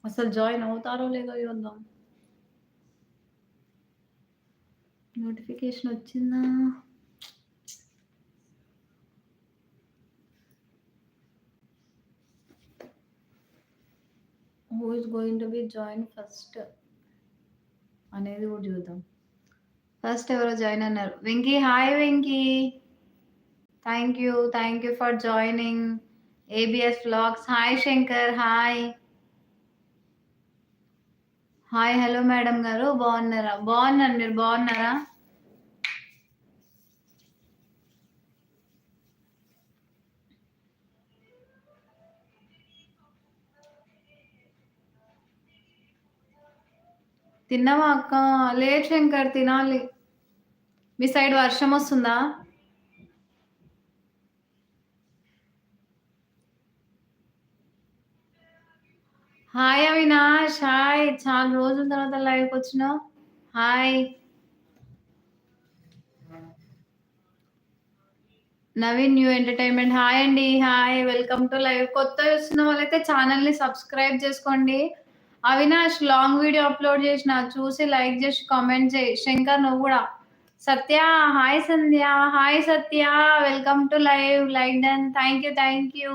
అసలు జాయిన్ అవుతారో లేదో చూద్దాం. నోటిఫికేషన్ వచ్చిందా? Who is going to be join first అనేది కూడా చూద్దాం. ఫస్ట్ ఎవరో జాయిన్ అన్నారు. Venky hi Venky. Thank you for joining ABS vlogs. Hi Shankar hi. Hi hello madam గారు బాగున్నారా? బాగున్నాను, మీరు బాగున్నారా? తిన్నావా అక్క? లేదు శంకర్, తినాలి. మీ సైడ్ వర్షం వస్తుందా? Hi Avinash hi. చాలా రోజుల తర్వాత లైవ్కి వచ్చినావు. Hi Naveen new entertainment hi అండి. Hi welcome to live. కొత్త చూస్తున్న వాళ్ళైతే ఛానల్ని సబ్స్క్రైబ్ చేసుకోండి. అవినాష్ లాంగ్ వీడియో అప్లోడ్ చేసిన, చూసి లైక్ చేసి కామెంట్ చేయి. శంకర్ నువ్వు కూడా. Satya hi. Sandhya hi. Satya welcome to live. Like done. Thank you.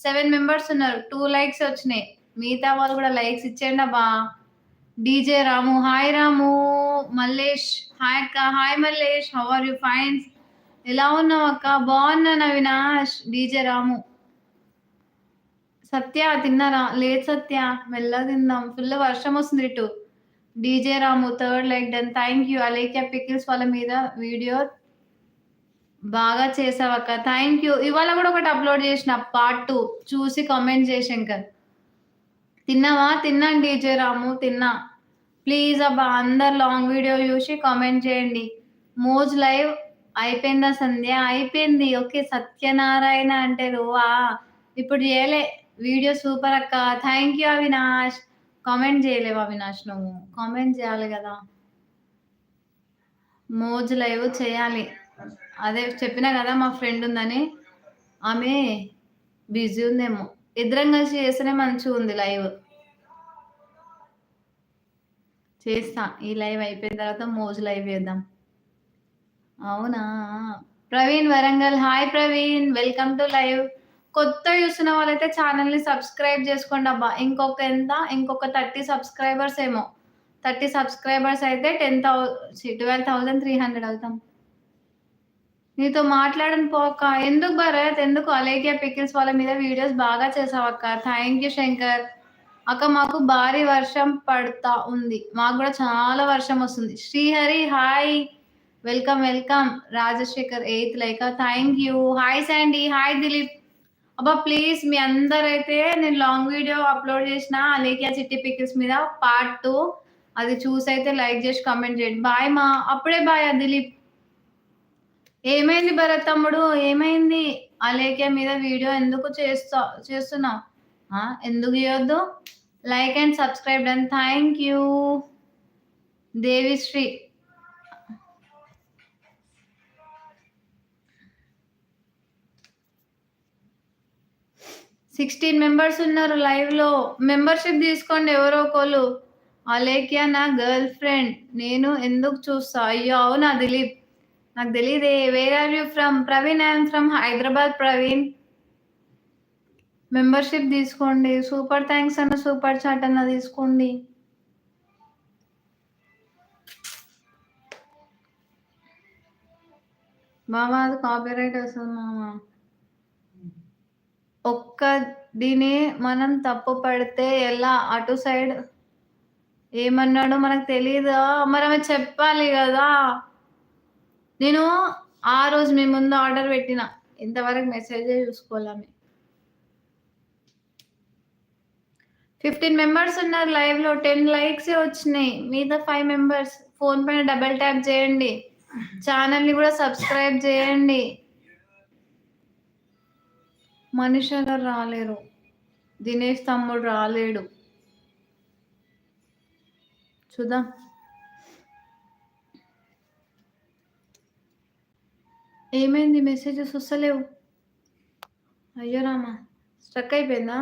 7 members ఉన్నారు, 2 లైక్స్ వచ్చినాయి. మిగతా వాళ్ళు కూడా లైక్స్ ఇచ్చేయండి అబ్బా. DJ Ramu hi. Ramu Mallesh hi అక్క. Hi Mallesh, how are you? Fine. ఎలా ఉన్నావు అక్క? బాగున్నాను అవినాష్. డీజే రాము. సత్య తిన్నారా? లేదు సత్య, మెల్లగా తిందాం, ఫుల్ వర్షం వస్తుంది ఇటు. DJ Ramu 3rd like done. Thank you. Alekhya pickles వాళ్ళ మీద వీడియో బాగా చేసావక్క. Thank you. ఇవాళ కూడా ఒకటి అప్లోడ్ చేసిన పార్ట్ 2, చూసి కామెంట్ చేయి శంకర్. తిన్నావా? తిన్నాను డీజే రాము, తిన్నా. ప్లీజ్ అబ్బా అందరు లాంగ్ వీడియో చూసి కామెంట్ చేయండి. మోజ్ లైవ్ అయిపోయిందా సంధ్య? అయిపోయింది. ఓకే సత్యనారాయణ అంటే నువ్వా? ఇప్పుడు చేయలే. వీడియో సూపర్ అక్క. Thank you Avinash. కామెంట్ చేయలేవు అవినాష్, నువ్వు కామెంట్ చేయాలి కదా. మోజ్ లైవ్ చేయాలి. అదే చెప్పినా కదా మా ఫ్రెండ్ ఉందని, ఆమె బిజీ ఉందేమో. ఇద్దరం కలిసి చేస్తేనే మంచిగా ఉంది లైవ్. చేస్తా. ఈ లైవ్ అయిపోయిన తర్వాత మోజ్ లైవ్ చేద్దాం. అవునా? Praveen Warangal hi Praveen, welcome to live. కొత్త చూస్తున్న వాళ్ళైతే ఛానల్ని సబ్స్క్రైబ్ చేసుకోండి అబ్బా. ఇంకొక 30 సబ్స్క్రైబర్స్ ఏమో. 30 సబ్స్క్రైబర్స్ అయితే 12,300 అవుతాం. నీతో మాట్లాడను పోక. ఎందుకు భరత్, ఎందుకు? అలేఖ్య పికిల్స్ వాళ్ళ మీద వీడియోస్ బాగా చేసావు అక్క. Thank you Shankar. అక్క మాకు భారీ వర్షం పడతా ఉంది. మాకు కూడా చాలా వర్షం వస్తుంది. Srihari hi. Welcome. Rajasekhar 8th like. Thank you. Hi Sandy hi. Dilip అబ్బా ప్లీజ్ మీ అందరైతే, నేను లాంగ్ వీడియో అప్లోడ్ చేసిన అలేఖ్య చిట్టి పికిల్స్ మీద పార్ట్ 2, అది చూసి అయితే లైక్ చేసి కామెంట్ చేయండి. బాయ్ మా. అప్పుడే బాయ్ దిలీప్. ఏమైంది భరత్ తమ్ముడు? ఏమైంది? అలేఖ్య మీద వీడియో ఎందుకు చేస్తున్నావు? ఎందుకు చేయొద్దు? Like and subscribe done. Thank you Devisri. 16 members ఉన్నారు లైవ్ లో. మెంబర్షిప్ తీసుకోండి ఎవరో ఒకళ్ళు. అలేఖ్య నా గర్ల్ ఫ్రెండ్, నేను ఎందుకు చూస్తా? అయ్యో అవునా దిలీప్, నాకు తెలియదే. Where are you from? Praveen I'm from Hyderabad. Praveen membership తీసుకోండి. సూపర్ థ్యాంక్స్ అన్న, సూపర్ చాట్ అన్న తీసుకోండి. మామ అది కాపీరైట్ వస్తుంది మామ. దీని మనం తప్పు పడితే ఎలా? అటు సైడ్ ఏమన్నాడు మనకు తెలియదా? మరి ఆమె చెప్పాలి కదా. నేను ఆ రోజు మీ ముందు ఆర్డర్ పెట్టిన, ఇంతవరకు మెసేజే చూసుకోవాలి. 15 మెంబర్స్ ఉన్నారు లైవ్ లో. 10 లైక్స్ వచ్చినాయి. మీద 5 మెంబర్స్. ఫోన్ పైన డబుల్ ట్యాప్ చేయండి. ఛానల్ ని కూడా సబ్స్క్రైబ్ చేయండి. మనిషి గారు రాలేరు. దినేష్ తమ్ముడు రాలేడు. చూద్దాం. ఏమైంది? మెసేజెస్ వస్తలేవు. అయ్యో రామా, స్ట్రక్ అయిపోయిందా?